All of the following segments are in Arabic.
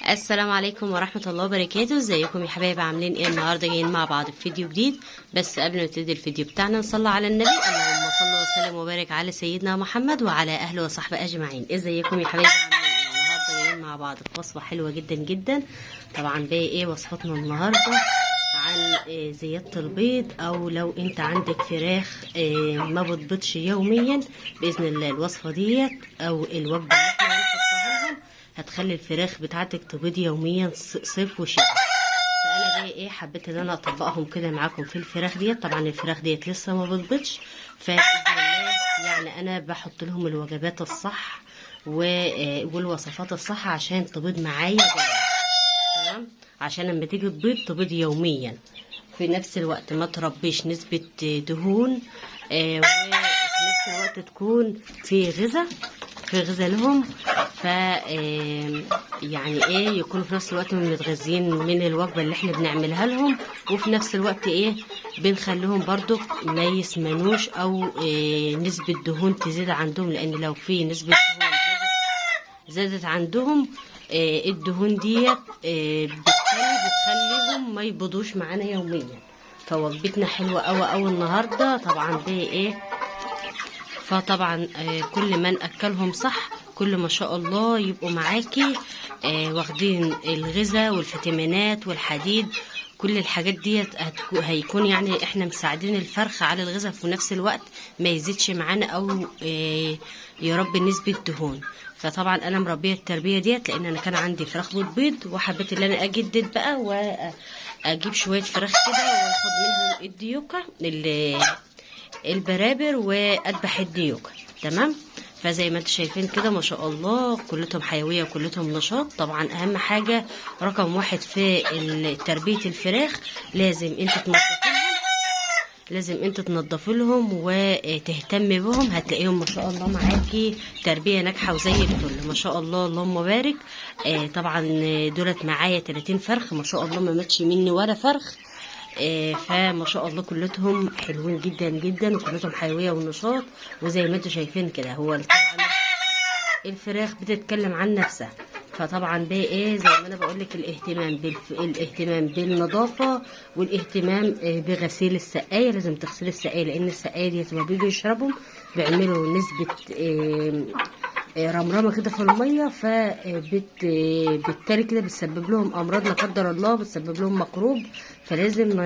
السلام عليكم ورحمة الله وبركاته. ازيكم يا حبايبي؟ عاملين ايه؟ النهارده جايين مع بعض في فيديو جديد. بس قبل ما نبتدي الفيديو بتاعنا نصلي على النبي. اللهم صل وسلم وبارك على سيدنا محمد وعلى اهله وصحبه اجمعين. ازيكم يا حبايبي؟ عاملين ايه؟ النهارده جايين مع بعض في وصفة حلوة جدا جدا. طبعا بقى ايه وصفتنا النهارده؟ عن زيادة البيض، او لو انت عندك فراخ ما بتبيضش يوميا، باذن الله الوصفة ديت او الوجبة اللي احنا هنحطها لهم هتخلي الفراخ بتاعتك تبيض يوميا صيف وشتاء. فانا بقى ايه حبيت ان انا اطبقهم كده معاكم في الفراخ ديت. طبعا الفراخ ديت لسه ما بتبيضش، فباذن الله يعني انا بحط لهم الوجبات الصح والوصفات الصح عشان تبيض معايا تمام، عشان لما تيجي تبيض يوميا، في نفس الوقت ما تربيش نسبة دهون، وفي نفس الوقت تكون في غذاء لهم. ف يعني ايه يكونوا في نفس الوقت متغذين من الوجبة اللي احنا بنعملها لهم، وفي نفس الوقت ايه بنخليهم برضو ما يسمنوش او نسبة دهون تزيد عندهم، لان لو في نسبة دهون زادت عندهم الدهون ديت بتخليهم ما يبضوش معانا يوميا. فوجبتنا حلوة قوي النهارده. طبعا دي ايه، فطبعا كل ما ناكلهم صح كل ما شاء الله يبقوا معاكي واخدين الغذاء والفيتامينات والحديد. كل الحاجات ديت هيكون يعني احنا مساعدين الفرخ على الغذاء، في نفس الوقت ما يزيدش معانا او يربي نسبة دهون. فطبعا انا مربيه التربيه ديت لان انا كان عندي فراخ بتبيض، وحبيت ان انا اجدد بقى واجيب شويه فراخ كده واخد منهم الديوكه البرابر واذبح الديوكه تمام. فزي ما انتم شايفين كده ما شاء الله كلتهم حيويه وكلتهم نشاط. طبعا اهم حاجه رقم واحد في تربيه الفراخ لازم انت تنضف لهم وتهتم بهم. هتلاقيهم ما شاء الله معاكي تربيه ناجحه وزي الفل ما شاء الله اللهم بارك. طبعا دولت معايا 30 فرخ ما شاء الله، ما ماتش مني ولا فرخ. فما شاء الله كلتهم حلوين جدا جدا وكلتهم حيويه ونشاط. وزي ما انتم شايفين كده هو طبعا الفراخ بتتكلم عن نفسها. فطبعا بقى ايه زي ما انا بقول لك الاهتمام بالنظافه والاهتمام بغسيل السقايه. لازم تغسلي السقايه لان السقايه دي لما بيجوا يشربوا بيعملوا نسبه رمرمه كده في الميه، بالتالي كده بتسبب لهم امراض لا قدر الله، بتسبب لهم ميكروب. فلازم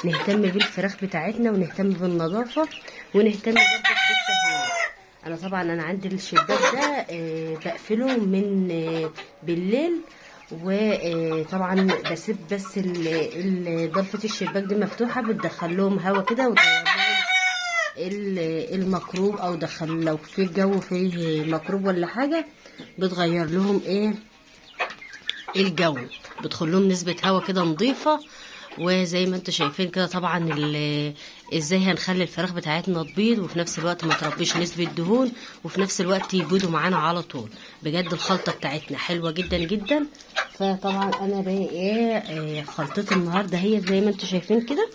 نهتم بالفراخ بتاعتنا ونهتم بالنظافه ونهتم برضه بالتهويه. انا طبعا عندي الشباك ده بقفله من بالليل، وطبعا بسيب بس ضلفه الشباك دي مفتوحه بتدخل لهم هوا كده وتغير لهم الميكروب، او لو في الجو فيه ميكروب ولا حاجه بتغير لهم ايه الجو، بتدخل لهم نسبه هوا كده نظيفه. وزي ما انتم شايفين كده طبعا ازاي هنخلي الفراخ بتاعتنا تبيض وفي نفس الوقت ما تربيش نسبة دهون، وفي نفس الوقت يبيضوا معانا على طول. بجد الخلطة بتاعتنا حلوة جدا جدا. فطبعا انا بقى ايه خلطتي النهارده هي زي ما انتم شايفين كده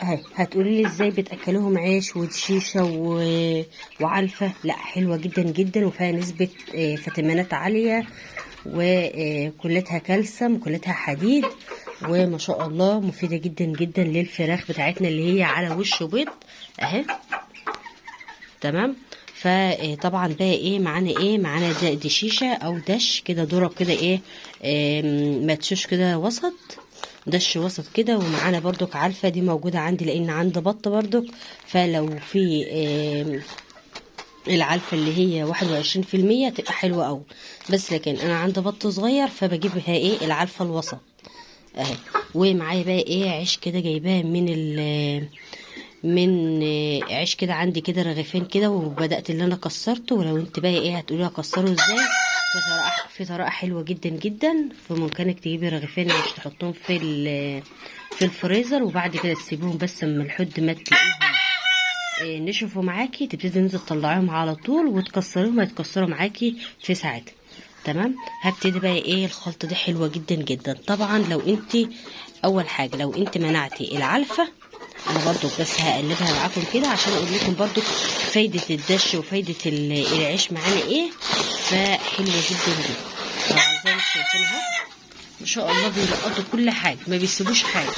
اهي. هتقولي لي ازاي بتاكلوهم عيش ودشيشه وعلفه؟ لا حلوه جدا جدا وفيها نسبه فيتامينات عاليه وكلتها كالسيوم وكلتها حديد، وما شاء الله مفيده جدا جدا للفراخ بتاعتنا اللي هي على وش بيض اهي تمام. فطبعا بقى معانا دشيشه او دش كده ذره كده مدشوش كده وسط، دش وسط كده. ومعانا برضك علفه دي موجوده عندي لان عندي بط برضك، فلو في العلفه اللي هي 21% تبقى حلوه قوي. بس لكن انا عندي بط صغير فبجيبها العلفه الوسط اهي. ومعايا بقى عيش كده جايباه من عيش كده عندي كده رغيفين كده، وبدات اللي انا كسرته. ولو انت بقى هتقولي اكسره ازاي، في طريقه حلوه جدا جدا. فممكنك تجيبي رغيفين عيش تحطهم في الفريزر، وبعد كده تسيبوهم بس اما لحد ما تلاقيهم نشفوا معاكي، تبتدي انت تطلعيهم على طول وتكسريهم، هيتكسروا معاكي في ساعتها تمام. هبتدي بقى الخلطه دي حلوه جدا جدا. طبعا لو انت اول حاجه لو انت منعتي العلفه، انا برضو بس هقلبها معاكم كده عشان اقول لكم برضو فايده الدش وفايده العيش معانا فحلوه جدا جدا. زي ما شايفينها ما شاء الله بيلقطوا كل حاجه، ما بيسيبوش حاجه.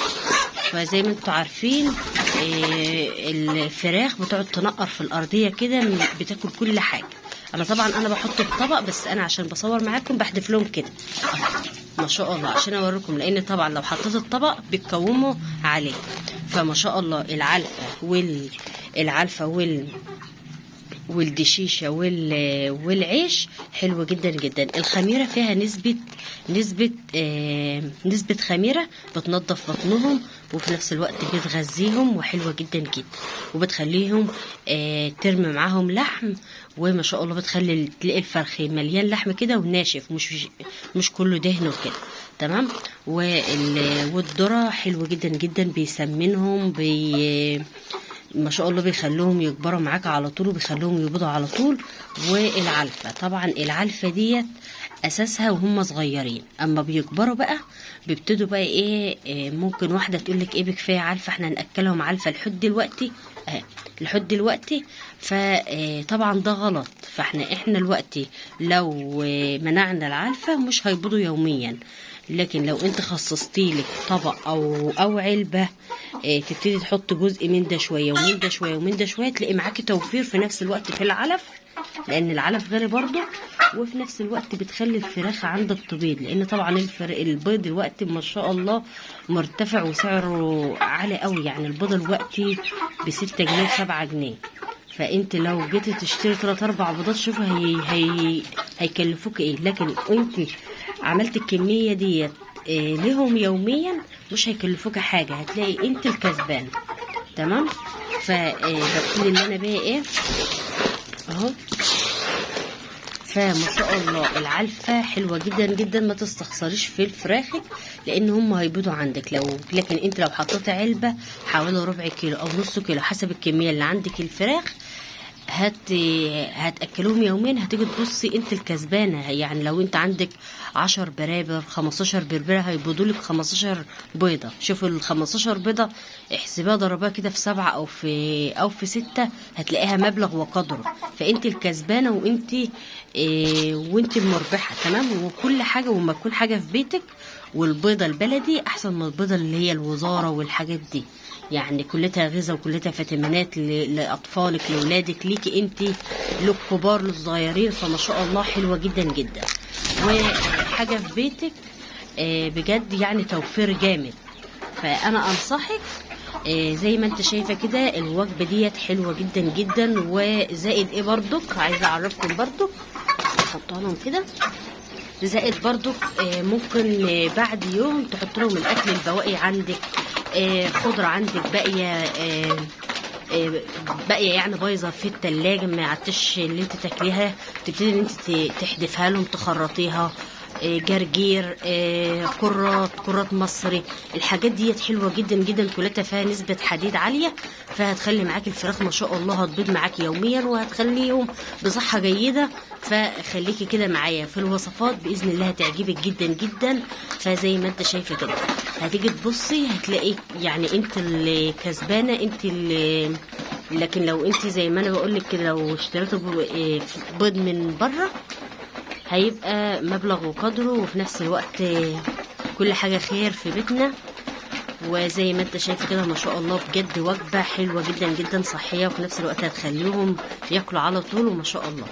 فزي ما انتوا عارفين الفراخ بتقعد تنقر في الارضيه كده، بتاكل كل حاجه. انا طبعا انا بحط الطبق، بس انا عشان بصور معاكم بحذف لهم كده ما شاء الله عشان اوريكم، لان طبعا لو حطيت الطبق بيتكوموا عليه. فما شاء الله العلفه والدشيشه والعيش حلوه جدا جدا. الخميره فيها نسبه خميره بتنظف بطنهم، وفي نفس الوقت بتغذيهم، وحلوه جدا جدا، وبتخليهم ترمي معاهم لحم. وما شاء الله بتخلي تلاقي الفرخ مليان لحم كده وناشف، مش كله دهن وكده. تمام. والذره حلوه جدا جدا، بيسمنهم ما شاء الله، بيخلوهم يكبروا معاك على طول، وبيخلوهم يبيضوا على طول. والعلفه طبعا العلفه ديت اساسها وهم صغيرين، اما بيكبروا بقى بيبتدوا بقى ايه ممكن واحده تقول لك ايه بكفايه علفه، احنا ناكلهم علفه لحد دلوقتي فطبعا ده غلط. فاحنا دلوقتي لو منعنا العلفه مش هيبيضوا يوميا، لكن لو انت خصصتي لك طبق او علبه تبتدي تحط جزء من ده شويه ومن ده شويه ومن ده شويه، تلاقي معاكي توفير في نفس الوقت في العلف، لان العلف غالي برضه. وفي نفس الوقت بتخلي الفراخ عندك تبيض، لان طبعا البيض دلوقتي ما شاء الله مرتفع وسعره عالي قوي. يعني البيض دلوقتي ب6 جنيه و7 جنيه. فانت لو جيتي تشتري 3-4 بيضات شوفي هيكلفوك ايه. لكن انت عملت الكميه ديت لهم يوميا مش هيكلفوك حاجه، هتلاقي انت الكسبان. تمام. فبقول اللي انا بقى ايه اهو. فما شاء الله العلفه حلوه جدا جدا، ما تستخسريش في الفراخك، لان هم هيبيضوا عندك. لكن انت لو حطيت علبه حوالي ربع كيلو او نص كيلو حسب الكميه اللي عندك الفراخ، هتاكلوهم يومين، هتيجي تبصي انت الكسبانه. يعني لو انت عندك 10 برابر 15 بربره هيبيضوا لك 15 بيضه. شوفوا ال15 بيضه احسبيها ضربها كده في 7 او في 6 هتلاقيها مبلغ وقدره. فانت الكسبانه وانت المربحه. تمام. وكل حاجه وما تكون حاجه في بيتك، والبيضه البلدي احسن من البيضه اللي هي الوزاره والحاجات دي. يعني كلها غذاء وكلها فيتامينات لاطفالك لاولادك ليكي انت للكبار للصغيرين. فما شاء الله حلوه جدا جدا، وحاجه في بيتك بجد يعني توفير جامد. فانا انصحك زي ما انت شايفه كده الوجبه ديت حلوه جدا جدا. وزائد ايه برضك عايزه اعرفكم برضك، احطها لهم كده. زائد برضك ممكن بعد يوم تحط لهم الاكل البواقي عندك، خضرة عندك باقية يعني بايظة في التلاجة ما عدتش اللي انت تاكليها، تبتدي ان انت تحدفها لهم تخرطيها. جرجير، كرات مصري، الحاجات ديت حلوه جدا جدا، كلها فيها نسبه حديد عاليه، فهتخلي معاكي الفراخ ما شاء الله هتبيض معاكي يوميا، وهتخليهم بصحه جيده. فخليكي كده معايا في الوصفات باذن الله هتعجبك جدا جدا. فزي ما انت شايفه كده هتيجي تبصي هتلاقي يعني انت اللي كسبانه، انت اللي. لكن لو انت زي ما انا بقول لك كده لو اشتريتوا بيض من بره هيبقى مبلغ وقدره، وفي نفس الوقت كل حاجة خير في بيتنا. وزي ما انت شايف كده ما شاء الله بجد وجبة حلوة جدا جدا صحية، وفي نفس الوقت هتخليهم ياكلوا على طول وما شاء الله.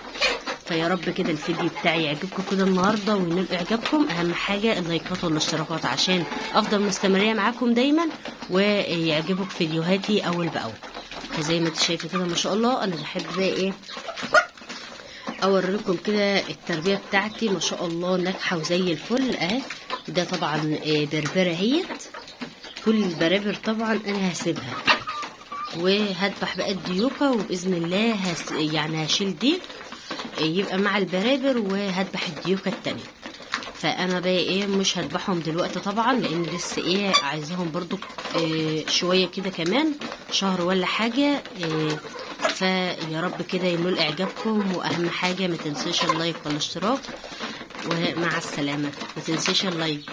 فيا رب كده الفيديو بتاعي يعجبكم كده النهارده وينال اعجابكم. اهم حاجة اللايكات والاشتراكات عشان افضل مستمرية معاكم دايما ويعجبك فيديوهاتي اول باول. فزي ما انت شايفه كده ما شاء الله انا بحب بقى ايه اوريكم كده التربيه بتاعتي ما شاء الله ناجحه وزي الفل اهي. ده طبعا بربره اهيت، كل البرابر طبعا انا هسيبها وهذبح بقى الديوكه، وباذن الله يعني هشيل دي يبقى مع البرابر وهذبح الديوكه التانية. فانا بقى ايه مش هذبحهم دلوقتي طبعا لان لسه ايه عايزاهم برضو شويه كده كمان شهر ولا حاجه. فيا رب كده ينول اعجابكم، واهم حاجه ما تنسوش اللايك والاشتراك، ومع السلامه. ما تنسوش اللايك.